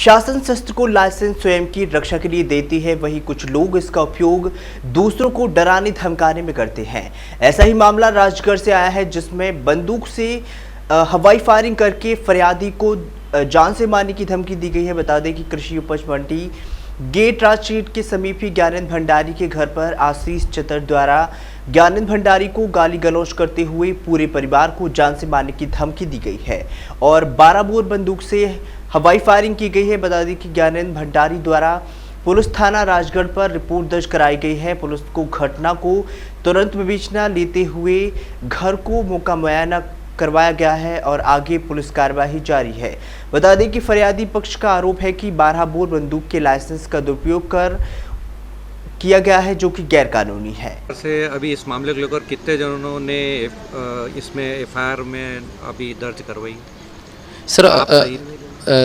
शासन शस्त्र को लाइसेंस स्वयं की रक्षा के लिए देती है, वहीं कुछ लोग इसका उपयोग दूसरों को डराने धमकाने में करते हैं। ऐसा ही मामला राजगढ़ से आया है, जिसमें बंदूक से हवाई फायरिंग करके फरियादी को जान से मारने की धमकी दी गई है। बता दें कि कृषि उपज मंडी गेट राजचीट के समीप ही ज्ञानेंद्र भंडारी के घर पर आशीष चतर द्वारा ज्ञानेंद्र भंडारी को गाली गलौज करते हुए पूरे परिवार को जान से मारने की धमकी दी गई है और 12 बोर बंदूक से हवाई फायरिंग की गई है। बता दें कि ज्ञानेंद्र भंडारी द्वारा पुलिस थाना राजगढ़ पर रिपोर्ट दर्ज कराई गई है। पुलिस को घटना को तुरंत विवेचना लेते हुए घर को मौका मुआयना करवाया गया है और आगे पुलिस कार्रवाई जारी है। बता दें कि फरियादी पक्ष का आरोप है कि 12 बोर बंदूक के लाइसेंस का दुरुपयोग कर किया गया है, जो कि गैर कानूनी है। से अभी इस मामले को लेकर कितने जनों ने इसमें एफआईआर में अभी दर्ज करवाई?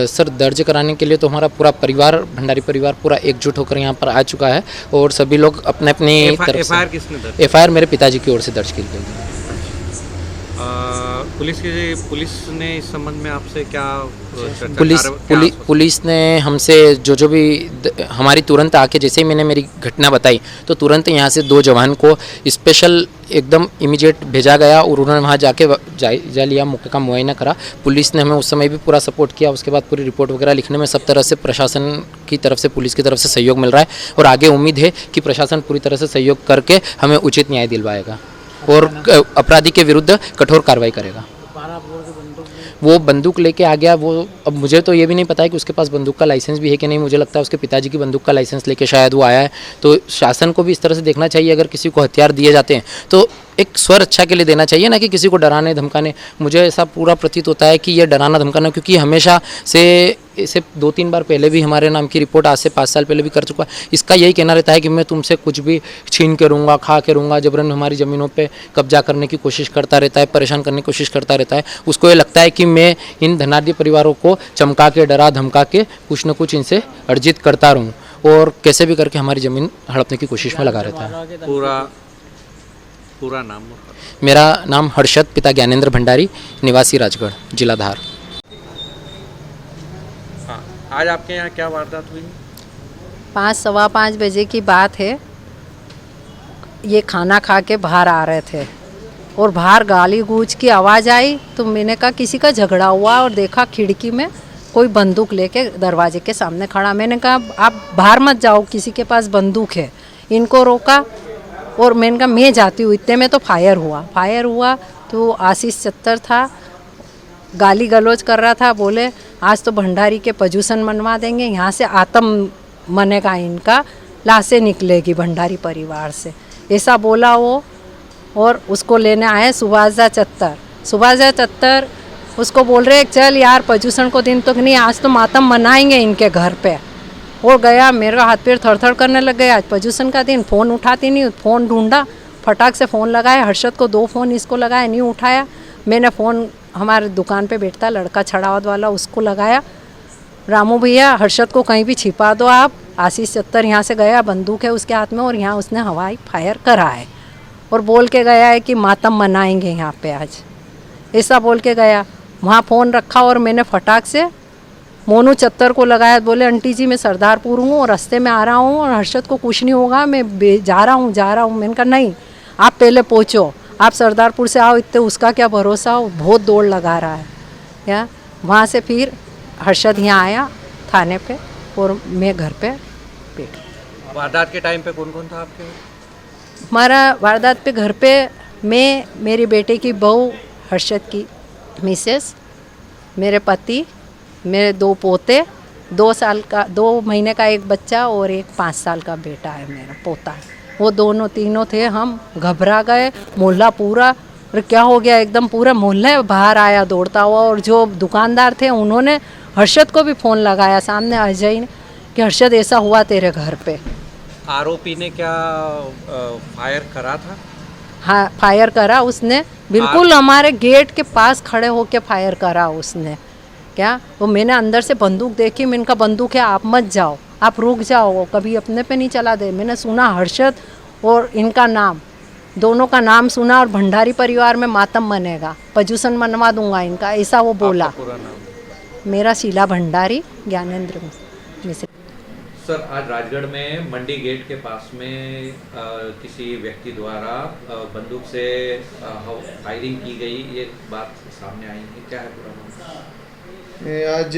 सर दर्ज कराने के लिए तो हमारा पूरा परिवार, भंडारी परिवार पूरा एकजुट होकर यहाँ पर आ चुका है और सभी लोग अपने अपनी तरफ से। एफआईआर किसने दर्ज? एफआईआर मेरे पिताजी की ओर से दर्ज की गई है। पुलिस ने इस संबंध में आपसे क्या पुलिस ने हमसे जो भी हमारी तुरंत आके, जैसे ही मैंने मेरी घटना बताई तो तुरंत यहाँ से 2 जवान को स्पेशल एकदम इमीडिएट भेजा गया और उन्होंने वहाँ जाके जायजा लिया, मौके का मुआयना करा। पुलिस ने हमें उस समय भी पूरा सपोर्ट किया। उसके बाद पूरी रिपोर्ट वगैरह लिखने में सब तरह से प्रशासन की तरफ से, पुलिस की तरफ से सहयोग मिल रहा है और आगे उम्मीद है कि प्रशासन पूरी तरह से सहयोग करके हमें उचित न्याय दिलवाएगा और अपराधी के विरुद्ध कठोर कार्रवाई करेगा। वो बंदूक लेके आ गया। वो अब मुझे तो ये भी नहीं पता है कि उसके पास बंदूक का लाइसेंस भी है कि नहीं। मुझे लगता है उसके पिताजी की बंदूक का लाइसेंस लेके शायद वो आया है। तो शासन को भी इस तरह से देखना चाहिए, अगर किसी को हथियार दिए जाते हैं तो एक स्वरक्षा के लिए देना चाहिए, ना कि किसी को डराने धमकाने। मुझे ऐसा पूरा प्रतीत होता है कि ये डराना धमकाना, क्योंकि हमेशा से इसे 2-3 बार पहले भी हमारे नाम की रिपोर्ट आज से 5 साल पहले भी कर चुका है। इसका यही कहना रहता है कि मैं तुमसे कुछ भी छीन के रहूँगा, खा के रहूँगा, जबरन हमारी ज़मीनों पे कब्जा करने की कोशिश करता रहता है, परेशान करने की कोशिश करता रहता है। उसको ये लगता है कि मैं इन धनाढ्य परिवारों को चमका के, डरा धमका के कुछ न कुछ इनसे अर्जित करता रहूँ और कैसे भी करके हमारी ज़मीन हड़पने की कोशिश में लगा रहता है। पूरा नाम? मेरा नाम हर्षद, पिता ज्ञानेंद्र भंडारी, निवासी राजगढ़, जिला धार। हाँ, आज आपके यहाँ क्या वारदात हुई? 5-5:15 बजे की बात है। ये खाना खा के बाहर आ रहे थे और बाहर गाली गूंज की आवाज़ आई तो मैंने कहा किसी का झगड़ा हुआ और देखा खिड़की में कोई बंदूक लेके दरवाजे के सामने खड़ा। मैंने कहा आप बाहर मत जाओ, किसी के पास बंदूक है। इनको रोका और मैंने कहा मैं जाती हूँ। इतने में तो फायर हुआ तो आशीष चतर था, गाली गलौज कर रहा था। बोले आज तो भंडारी के पजूसन मनवा देंगे, यहाँ से आत्म मनेगा, इनका लाशें निकलेगी भंडारी परिवार से, ऐसा बोला वो। और उसको लेने आए सुभाष चतर उसको बोल रहे चल यार, पजूसन को दिन तो नहीं, आज तो मातम मनाएंगे इनके घर पे। वो गया, मेरा हाथ पैर थरथर करने लग गया। आज पजूसन का दिन, फ़ोन उठाती नहीं, फ़ोन ढूंढा, फटाक से फ़ोन लगाया। हर्षद को 2 फ़ोन इसको लगाया, नहीं उठाया। मैंने फ़ोन हमारे दुकान पे बैठता लड़का छड़ावत वाला, उसको लगाया। रामू भैया हर्षद को कहीं भी छिपा दो आप। आशीष चतर यहाँ से गया, बंदूक है उसके हाथ में और यहाँ उसने हवाई फायर करा है और बोल के गया है कि मातम मनाएंगे यहाँ पे आज, ऐसा बोल के गया। वहाँ फ़ोन रखा और मैंने फटाक से मोनू चत्तर को लगाया। बोले आंटी जी मैं सरदारपुर हूँ और रास्ते में आ रहा हूँ और हर्षद को कुछ नहीं होगा, मैं जा रहा हूँ। मैंने कहा नहीं, आप पहले पहुँचो, आप सरदारपुर से आओ, इतने उसका क्या भरोसा हो, बहुत दौड़ लगा रहा है या। वहाँ से फिर हर्षद यहाँ आया थाने पे और मैं घर पे बैठी। वारदात के टाइम पे कौन कौन था आपके? हमारा वारदात पे घर पे मैं, मेरी बेटे की बहू, हर्षद की मिसेस, मेरे पति, मेरे 2 पोते, 2 महीने का एक बच्चा और एक 5 साल का बेटा है, मेरा पोता है। वो तीनों थे। हम घबरा गए, मोहल्ला पूरा, और क्या हो गया, एकदम पूरा मोहल्ला बाहर आया दौड़ता हुआ। और जो दुकानदार थे उन्होंने हर्षद को भी फ़ोन लगाया सामने अजय ने कि हर्षद ऐसा हुआ तेरे घर पे। आरोपी ने क्या फायर करा था? हाँ, फायर करा उसने, बिल्कुल हमारे गेट के पास खड़े होके फायर करा उसने। क्या वो, मैंने अंदर से बंदूक देखी, मैंने कहा बंदूक है, आप मत जाओ, आप रुक जाओ, कभी अपने पे नहीं चला दे। मैंने सुना हर्षद और इनका नाम, दोनों का नाम सुना और भंडारी परिवार में मातम मनेगा, पजूसन मनवा दूंगा इनका, ऐसा वो बोला। मेरा शीला भंडारी ज्ञानेंद्र मिश्र। सर, आज राजगढ़ में मंडी गेट के पास में किसी व्यक्ति द्वारा बंदूक से फायरिंग की गई, ये बात सामने आई है, क्या है पूरा मामला? ये आज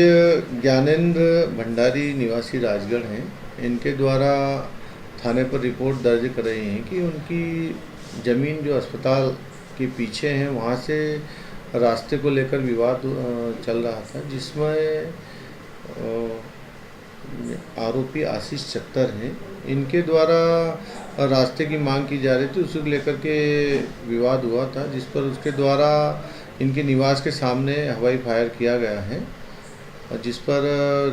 ज्ञानेंद्र भंडारी निवासी राजगढ़ हैं, इनके द्वारा थाने पर रिपोर्ट दर्ज कर रही हैं कि उनकी ज़मीन जो अस्पताल के पीछे है वहाँ से रास्ते को लेकर विवाद चल रहा था, जिसमें आरोपी आशीष चत्तर हैं, इनके द्वारा रास्ते की मांग की जा रही थी, उसे लेकर के विवाद हुआ था, जिस पर उसके द्वारा इनके निवास के सामने हवाई फायर किया गया है, और जिस पर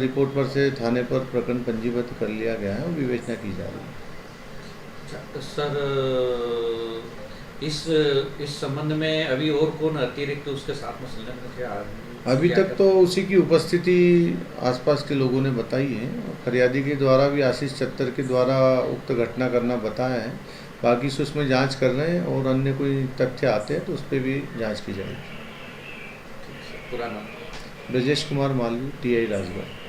रिपोर्ट पर से थाने पर प्रकरण पंजीबद्ध कर लिया गया है और विवेचना की जा रही है। सर, इस संबंध में अभी और कौन अतिरिक्त उसके साथ में संलग्न थे? अभी तक तो उसी की उपस्थिति आसपास के लोगों ने बताई है, फरियादी के द्वारा भी आशीष चत्तर के द्वारा उक्त घटना करना बताया है, बाकी से उसमें जांच कर रहे हैं और अन्य कोई तथ्य आते हैं तो उस पर भी जांच की जाएगी। पूरा नाम? ब्रजेश कुमार मालवी, टीआई राजगढ़।